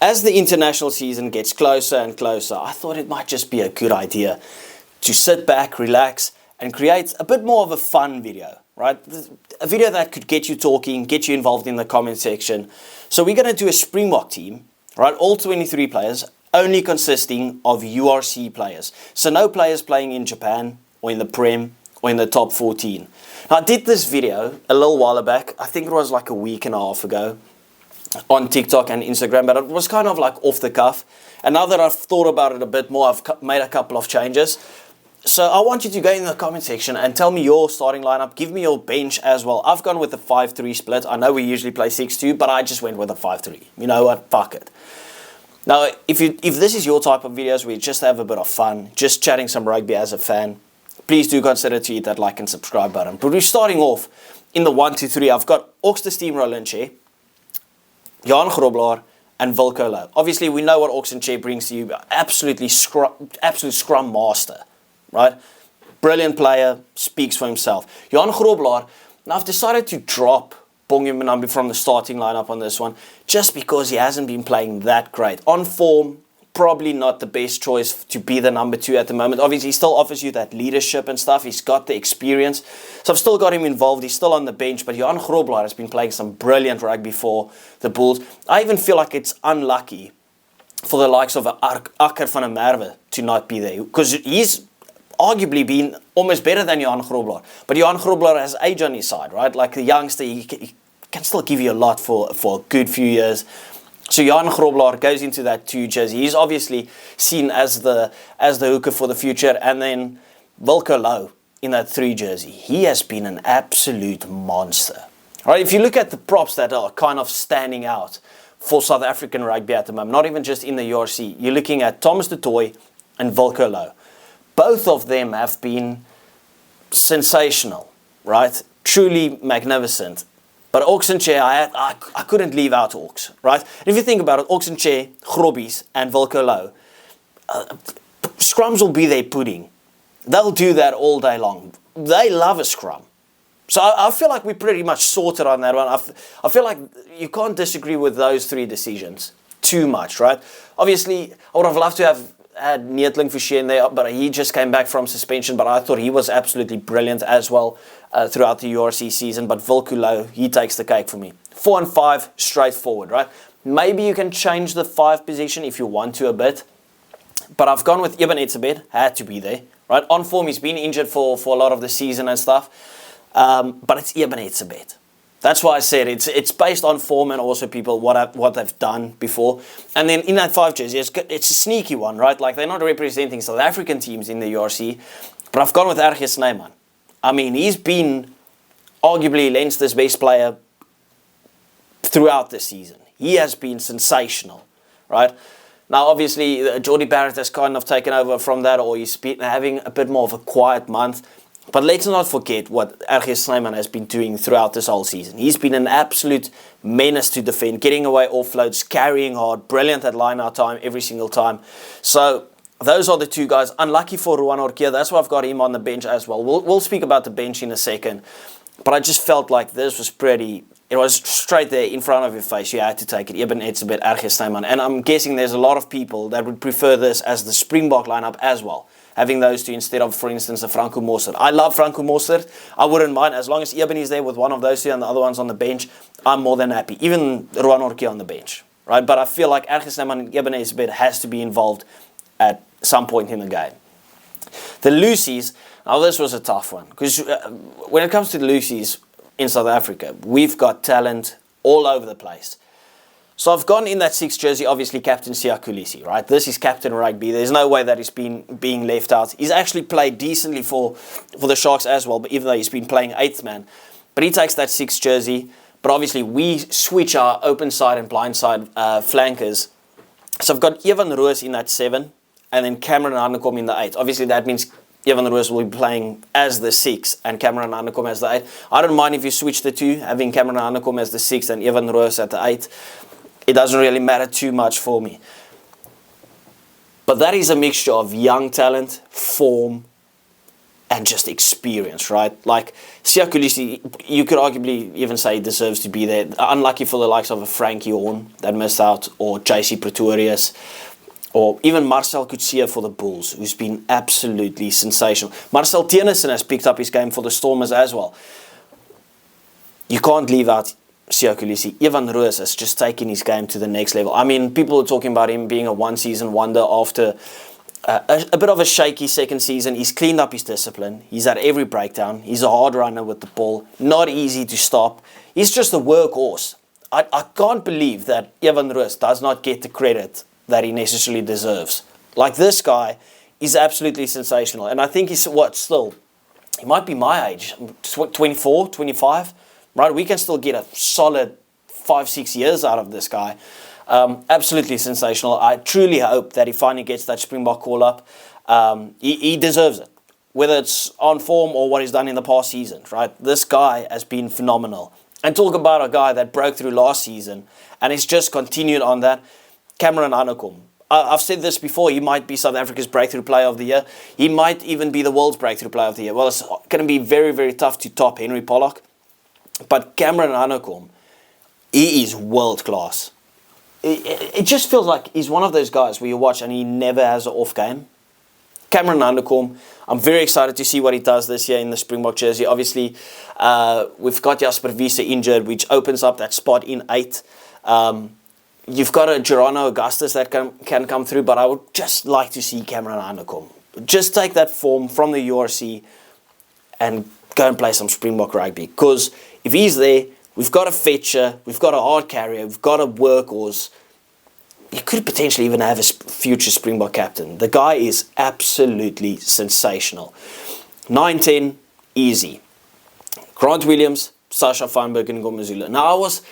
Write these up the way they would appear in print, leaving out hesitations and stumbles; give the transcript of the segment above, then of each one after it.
As the international season gets closer and closer, I thought it might just be a good idea to sit back, relax, and create a bit more of a fun video, right? A video that could get you talking, get you involved in the comment section. So we're going to do a Springbok team, right? All 23 players, only consisting of URC players. So no players playing in Japan or in the Prem or in the top 14. Now, I did this video a little while back. I think it was like a week and a half ago, on TikTok and Instagram, but it was kind of like off the cuff. And now that I've thought about it a bit more, I've made a couple of changes. So I want you to go in the comment section and tell me your starting lineup. Give me your bench as well. I've gone with a 5-3 split. I know we usually play 6-2, but I just went with a 5-3. You know what? Fuck it. Now, if this is your type of videos where you just have a bit of fun, just chatting some rugby as a fan, please do consider to hit that like and subscribe button. But we're starting off in the 1-2-3. I've got Ox the Steamroller in chair, Jan Grobler and Wilco Louw. Obviously, we know what Ox and Chair brings to you. Absolute scrum master, right? Brilliant player, speaks for himself. Jan Grobler, now I've decided to drop Bongi Manambi from the starting lineup on this one, just because he hasn't been playing that great. On form, probably not the best choice to be the number 2 at the moment. Obviously, he still offers you that leadership and stuff. He's got the experience. So I've still got him involved. He's still on the bench. But Jan Grobler has been playing some brilliant rugby for the Bulls. I even feel like it's unlucky for the likes of Akker van der Merwe to not be there, because he's arguably been almost better than Jan Grobler. But Jan Grobler has age on his side, right? Like the youngster, he can still give you a lot for a good few years. So Jan Grobler goes into that 2 jersey. He's obviously seen as the hooker for the future. And then Wilco Louw in that 3 jersey. He has been an absolute monster. All right, if you look at the props that are kind of standing out for South African rugby at the moment, not even just in the URC, you're looking at Thomas du Toit and Wilco Louw. Both of them have been sensational, right? Truly magnificent. But Ox and Chair, I couldn't leave out Ox, right? And if you think about it, Ox and Chair, Grobbies, and Wilco Louw, scrums will be their pudding. They'll do that all day long. They love a scrum. So I feel like we pretty much sorted on that one. I feel like you can't disagree with those 3 decisions too much, right? Obviously, I would have loved to have had Neetling Forsheen in there, but he just came back from suspension. But I thought he was absolutely brilliant as well throughout the URC season. But Wilco Louw, he takes the cake for me. 4 and 5, straightforward, right? Maybe you can change the 5 position if you want to a bit. But I've gone with Eben Etzebeth, had to be there, right? On form, he's been injured for a lot of the season and stuff. But it's Eben Etzebeth. That's why I said it's based on form and also people what they've done before. And then in that 5 jersey, it's a sneaky one, right? Like they're not representing South African teams in the URC, but I've gone with R.G. Snyman. I mean, he's been arguably Leinster's best player throughout the season. He has been sensational, right? Now, obviously, Jordy Barrett has kind of taken over from that, or he's been having a bit more of a quiet month. But let's not forget what R.G. Snyman has been doing throughout this whole season. He's been an absolute menace to defend, getting away offloads, carrying hard, brilliant at line-out time every single time. So those are the 2 guys. Unlucky for Ruan Orkia. That's why I've got him on the bench as well. We'll speak about the bench in a second. But I just felt like this was pretty... It was straight there in front of your face. You had to take it. Eben Etzebeth, R.G. Snyman. And I'm guessing there's a lot of people that would prefer this as the Springbok lineup as well, having those 2 instead of, for instance, the Franco Mostert. I love Franco Mostert. I wouldn't mind. As long as Eben is there with one of those 2 and the other one's on the bench, I'm more than happy. Even Ruan Orkia on the bench, right? But I feel like R.G. Snyman and Eben Etzebeth has to be involved at some point in the game. The Lucies, now this was a tough one, because when it comes to the Lucies in South Africa, we've got talent all over the place. So I've gone in that 6 jersey, obviously Captain Siya Kolisi, right? This is Captain Rugby. There's no way that he's being left out. He's actually played decently for the Sharks as well, but even though he's been playing 8th man. But he takes that 6 jersey. But obviously we switch our open side and blind side flankers. So I've got Evan Roos in that 7, and then Cameron Hanekom in the 8. Obviously that means Evan Roos will be playing as the 6 and Cameron Hanekom as the 8. I don't mind if you switch the 2, having Cameron Hanekom as the 6 and Evan Roos at the 8. It doesn't really matter too much for me. But that is a mixture of young talent, form, and just experience, right? Like Siya Kolisi, you could arguably even say deserves to be there. Unlucky for the likes of a Frankie Horn that missed out, or JC Pretorius, or even Marcel Coetzee for the Bulls, who's been absolutely sensational. Marcel Teunissen has picked up his game for the Stormers as well. You can't leave out Siya Kolisi. Evan Roos has just taken his game to the next level. I mean, people are talking about him being a one-season wonder after a bit of a shaky second season. He's cleaned up his discipline. He's at every breakdown. He's a hard runner with the ball. Not easy to stop. He's just a workhorse. I can't believe that Evan Roos does not get the credit that he necessarily deserves. Like, this guy is absolutely sensational. And I think he's, he might be my age, 24, 25. Right, we can still get a solid 5-6 years out of this guy. Absolutely sensational. I truly hope that he finally gets that Springbok call up. He deserves it, whether it's on form or what he's done in the past seasons. Right, this guy has been phenomenal. And talk about a guy that broke through last season and it's just continued on that. Cameron Hanekom. I've said this before. He might be South Africa's breakthrough player of the year. He might even be the world's breakthrough player of the year. Well, it's going to be very, very tough to top Henry Pollock. But Cameron Hanekom, he is world class. It just feels like he's one of those guys where you watch and he never has an off game. Cameron Hanekom, I'm very excited to see what he does this year in the Springbok jersey. Obviously, we've got Jasper Wiese injured, which opens up that spot in 8. You've got a Geronimo Augustus that can come through, but I would just like to see Cameron Hanekom just take that form from the URC and go and play some Springbok rugby. Because if he's there, we've got a fetcher, we've got a hard carrier, we've got a workhorse. You could potentially even have a future Springbok captain. The guy is absolutely sensational. 9-10, easy. Grant Williams, Sasha Feinberg and Ngomazulu. Now, I was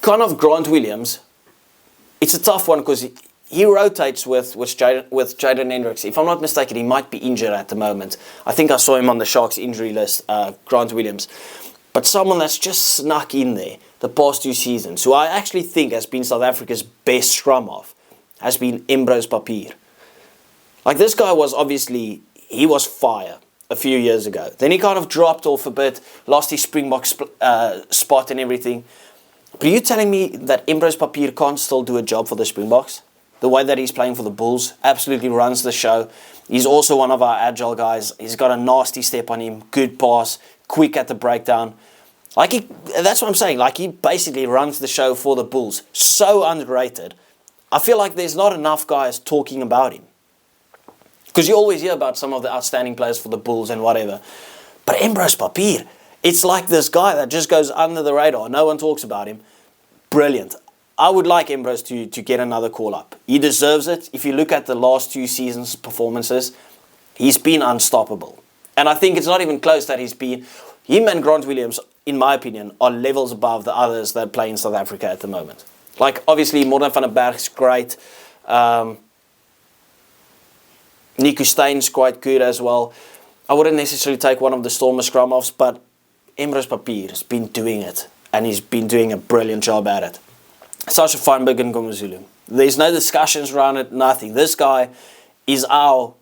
kind of Grant Williams. It's a tough one because he rotates with Jaden Hendricks. If I'm not mistaken, he might be injured at the moment. I think I saw him on the Sharks injury list, Grant Williams. But someone that's just snuck in there the past 2 seasons, who I actually think has been South Africa's best scrum half, has been Embrose Papier. Like, this guy was obviously, he was fire a few years ago. Then he kind of dropped off a bit, lost his Springbok spot and everything. But are you telling me that Embrose Papier can't still do a job for the Springboks? The way that he's playing for the Bulls, absolutely runs the show. He's also one of our agile guys. He's got a nasty step on him, good pass, quick at the breakdown. That's what I'm saying. Like, he basically runs the show for the Bulls. So underrated. I feel like there's not enough guys talking about him. Because you always hear about some of the outstanding players for the Bulls and whatever. But Embrose Papier, it's like this guy that just goes under the radar. No one talks about him. Brilliant. I would like Embrose to get another call up. He deserves it. If you look at the last 2 seasons' performances, he's been unstoppable. And I think it's not even close that him and Grant Williams, in my opinion, are levels above the others that play in South Africa at the moment. Like, obviously, Morgan van der Berg's great. Nico Stein's quite good as well. I wouldn't necessarily take one of the Stormer scrum-offs, but Embrose Papier has been doing it. And he's been doing a brilliant job at it. Sasha Feinberg and Ngomazulu. There's no discussions around it, nothing. This guy is our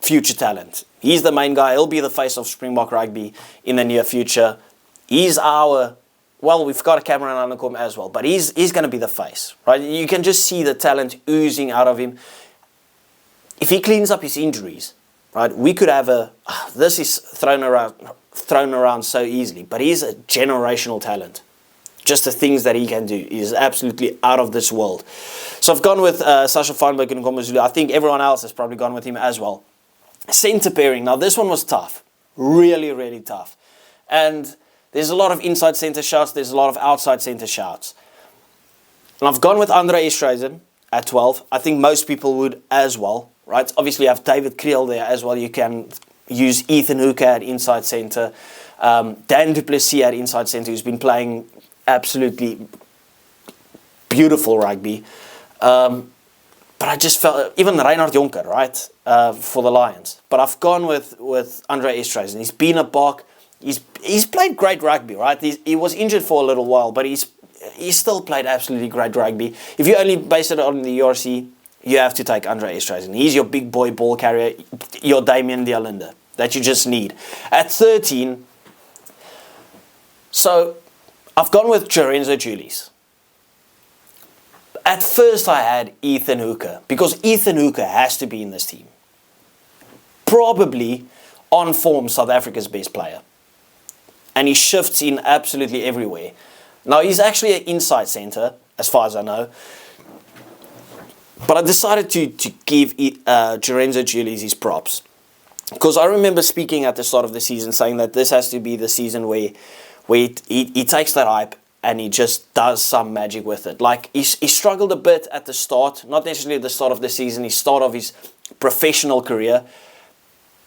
future talent. He's the main guy. He'll be the face of Springbok rugby in the near future. He's we've got a Cameron Hanekom as well, but he's going to be the face, right? You can just see the talent oozing out of him. If he cleans up his injuries, right, we could have this is thrown around so easily, but he's a generational talent. Just the things that he can do is absolutely out of this world. So I've gone with Sasha Feinberg and Ngomazulu. I think everyone else has probably gone with him as well. Centre pairing. Now, this one was tough. Really, really tough. And there's a lot of inside centre shouts. There's a lot of outside centre shouts. And I've gone with Andre Esterhuizen at 12. I think most people would as well, right? Obviously, you have David Kriel there as well. You can use Ethan Hooker at inside centre. Dan du Plessis at inside centre, who's been playing absolutely beautiful rugby. But I just felt, even Reinhard Jonker, right, for the Lions. But I've gone with Andre Esterhuizen. He's been a Bok. He's played great rugby, right? He was injured for a little while, but he's still played absolutely great rugby. If you only base it on the URC, you have to take Andre Esterhuizen. He's your big boy ball carrier, your Damian Dialinde that you just need. At 13, so I've gone with Lorenzo Julies. At first I had Ethan Hooker, because Ethan Hooker has to be in this team. Probably on form South Africa's best player. And he shifts in absolutely everywhere. Now he's actually an inside centre, as far as I know. But I decided to give Lorenzo Julies his props. Because I remember speaking at the start of the season saying that this has to be the season where he takes that hype and he just does some magic with it. Like, he struggled a bit at the start, not necessarily at the start of the season, his start of his professional career,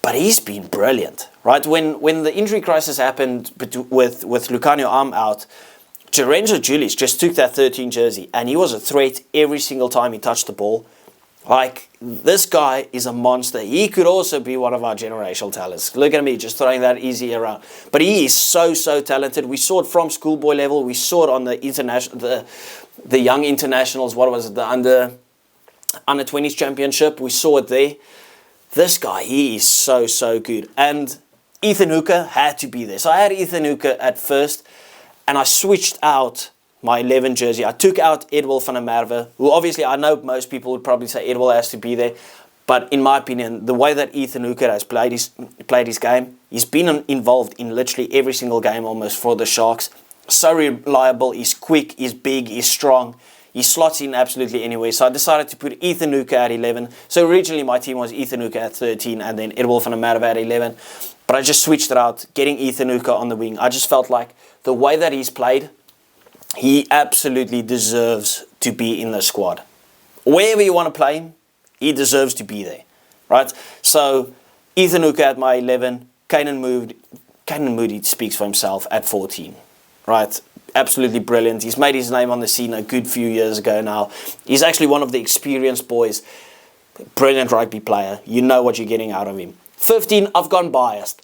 but he's been brilliant, right? When the injury crisis happened with Lucanio Arm out, Lorenzo Julies just took that 13 jersey and he was a threat every single time he touched the ball. Like, this guy is a monster. He could also be one of our generational talents. Look at me, just throwing that easy around. But he is so talented. We saw it from schoolboy level. We saw it on the international, the young internationals. What was it? The under 20s championship. We saw it there. This guy, he is so good. And Ethan Hooker had to be there. So I had Ethan Hooker at first, and I switched out my 11 jersey. I took out Edwil van der Merwe, who obviously I know most people would probably say Edwil has to be there. But in my opinion, the way that Ethan Hooker has played his game, he's been involved in literally every single game almost for the Sharks. So reliable, he's quick, he's big, he's strong. He slots in absolutely anywhere. So I decided to put Ethan Hooker at 11. So originally my team was Ethan Hooker at 13 and then Edwil van der Merwe at 11. But I just switched it out, getting Ethan Hooker on the wing. I just felt like the way that he's played, he absolutely deserves to be in the squad. Wherever you want to play him, he deserves to be there, right? So Ethan Hooker at my 11, Kainan Moody speaks for himself at 14, right? Absolutely brilliant. He's made his name on the scene a good few years ago now. He's actually one of the experienced boys. Brilliant rugby player. You know what you're getting out of him. 15, I've gone biased.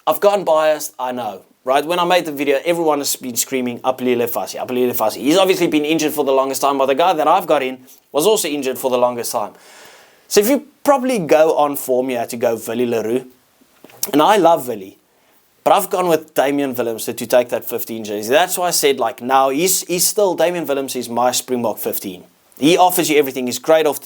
I know. Right, when I made the video, everyone has been screaming, Apulele Fassi. He's obviously been injured for the longest time, but the guy that I've got in was also injured for the longest time. So if you probably go on form, you have to go Willie Leroux. And I love Willie. But I've gone with Damian Willemse to take that 15 jersey. That's why I said, like, now he's still, Damian Willemse is my Springbok 15. He offers you everything. He's great with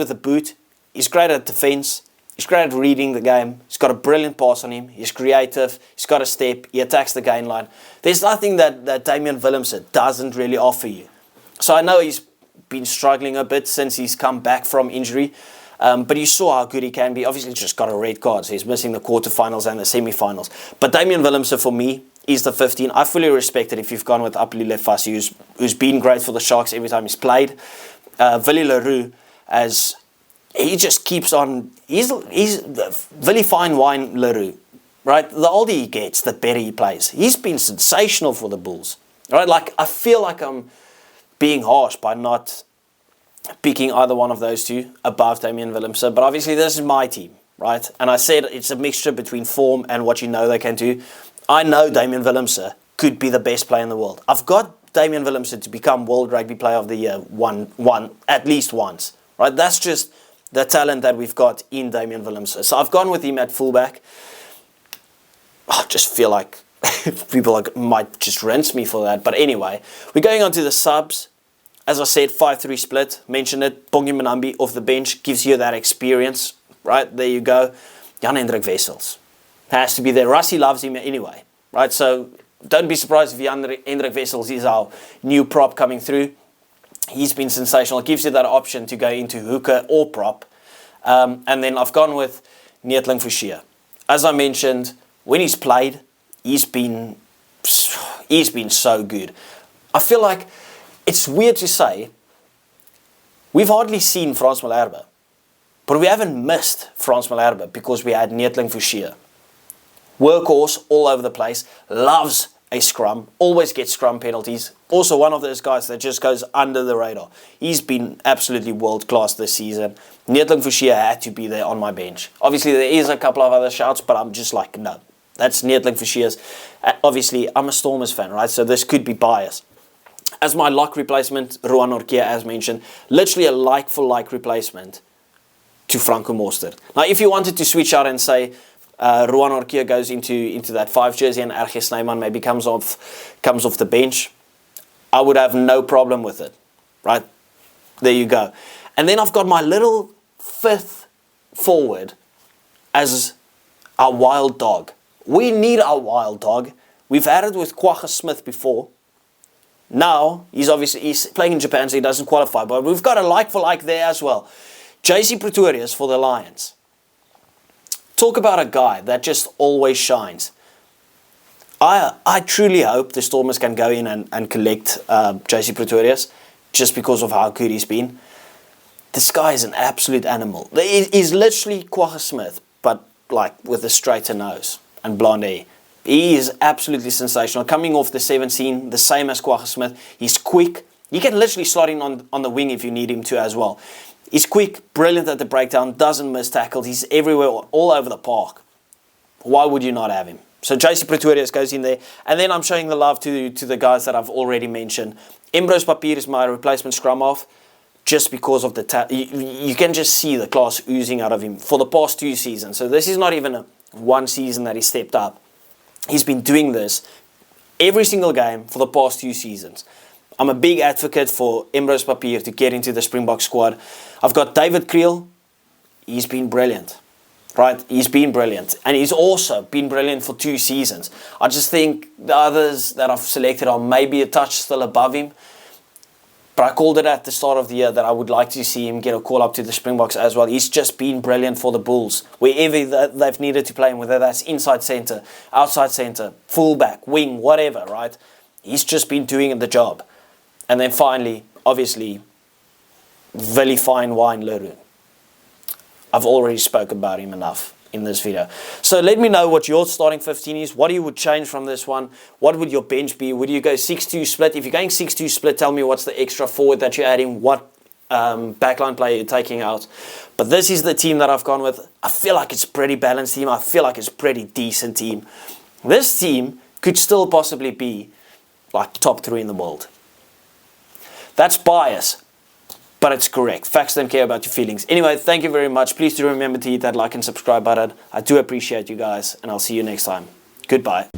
the boot. He's great at defense. He's great at reading the game. He's got a brilliant pass on him. He's creative. He's got a step. He attacks the gain line. There's nothing that Damian Willemse doesn't really offer you. So I know he's been struggling a bit since he's come back from injury. But you saw how good he can be. Obviously, he's just got a red card, so he's missing the quarterfinals and the semi-finals. But Damian Willemse, for me, is the 15. I fully respect it if you've gone with Apulele Fassi, who's been great for the Sharks every time he's played. Willie Leroux, as he just keeps on. He's the Willie Fine Wine Leroux, right? The older he gets, the better he plays. He's been sensational for the Bulls, right? Like, I feel like I'm being harsh by not picking either one of those two above Damian Willemse, but obviously this is my team, right? And I said it's a mixture between form and what you know they can do. I know Damian Willemse could be the best player in the world. I've got Damian Willemse to become World Rugby Player of the Year at least once, right? That's just the talent that we've got in Damian Willemse. So I've gone with him at fullback. I just feel like people might just rinse me for that. But anyway, we're going on to the subs. As I said, 5-3 split. Mentioned it. Bongi Manambi off the bench gives you that experience. Right, there you go. Jan-Hendrik Wessels has to be there. Rassie loves him anyway. Right, so don't be surprised if Jan-Hendrik Wessels is our new prop coming through. He's been sensational. It gives you that option to go into hooker or prop. And then I've gone with Neethling Forshia. As I mentioned, when he's played, he's been so good. I feel like it's weird to say, we've hardly seen Frans Malherbe, but we haven't missed Frans Malherbe because we had Neethling Forshia. Workhorse all over the place, loves a scrum, always gets scrum penalties. Also one of those guys that just goes under the radar. He's been absolutely world class this season. Neethling Forshia had to be there on my bench. Obviously there is a couple of other shouts, but I'm just like, no, that's Neethling Forshia's. Obviously I'm a Stormers fan, right? So this could be biased. As my lock replacement, Ruan Orkia, as mentioned, literally a like-for-like replacement to Franco Mostert. Now, if you wanted to switch out and say Ruan Orkia goes into that 5 jersey and RG Snyman maybe comes off the bench, I would have no problem with it, right? There you go. And then I've got my little 5th forward as our wild dog. We need our wild dog. We've had it with Kwagga Smith before. Now, he's playing in Japan, so he doesn't qualify. But we've got a like-for-like there as well. JC Pretorius for the Lions. Talk about a guy that just always shines. I truly hope the Stormers can go in and collect JC Pretorius just because of how good he's been. This guy is an absolute animal. He's literally Kwagga Smith, but like with a straighter nose and blonde hair. He is absolutely sensational. Coming off the 17, the same as Kwagga Smith. He's quick. You can literally slot in on the wing if you need him to as well. He's quick, brilliant at the breakdown, doesn't miss tackles. He's everywhere, all over the park. Why would you not have him? So JC Pretorius goes in there. And then I'm showing the love to the guys that I've already mentioned. Ambrose Papier is my replacement scrum half. Just because of the you can just see the class oozing out of him for the past 2 seasons. So this is not even one season that he stepped up. He's been doing this every single game for the past 2 seasons. I'm a big advocate for Ambrose Papier to get into the Springbok squad. I've got David Creel. He's been brilliant, right? He's been brilliant. And he's also been brilliant for 2 seasons. I just think the others that I've selected are maybe a touch still above him. But I called it at the start of the year that I would like to see him get a call up to the Springboks as well. He's just been brilliant for the Bulls. Wherever they've needed to play him, whether that's inside centre, outside centre, fullback, wing, whatever, right? He's just been doing the job. And then finally, obviously, very fine wine Leroux. I've already spoken about him enough in this video. So let me know what your starting 15 is. What you would change from this one? What would your bench be? Would you go 6-2 split? If you're going 6-2 split, tell me what's the extra forward that you're adding, what backline player you're taking out. But this is the team that I've gone with. I feel like it's a pretty balanced team. I feel like it's a pretty decent team. This team could still possibly be like top 3 in the world. That's bias, but it's correct. Facts don't care about your feelings. Anyway, thank you very much. Please do remember to hit that like and subscribe button. I do appreciate you guys, and I'll see you next time. Goodbye.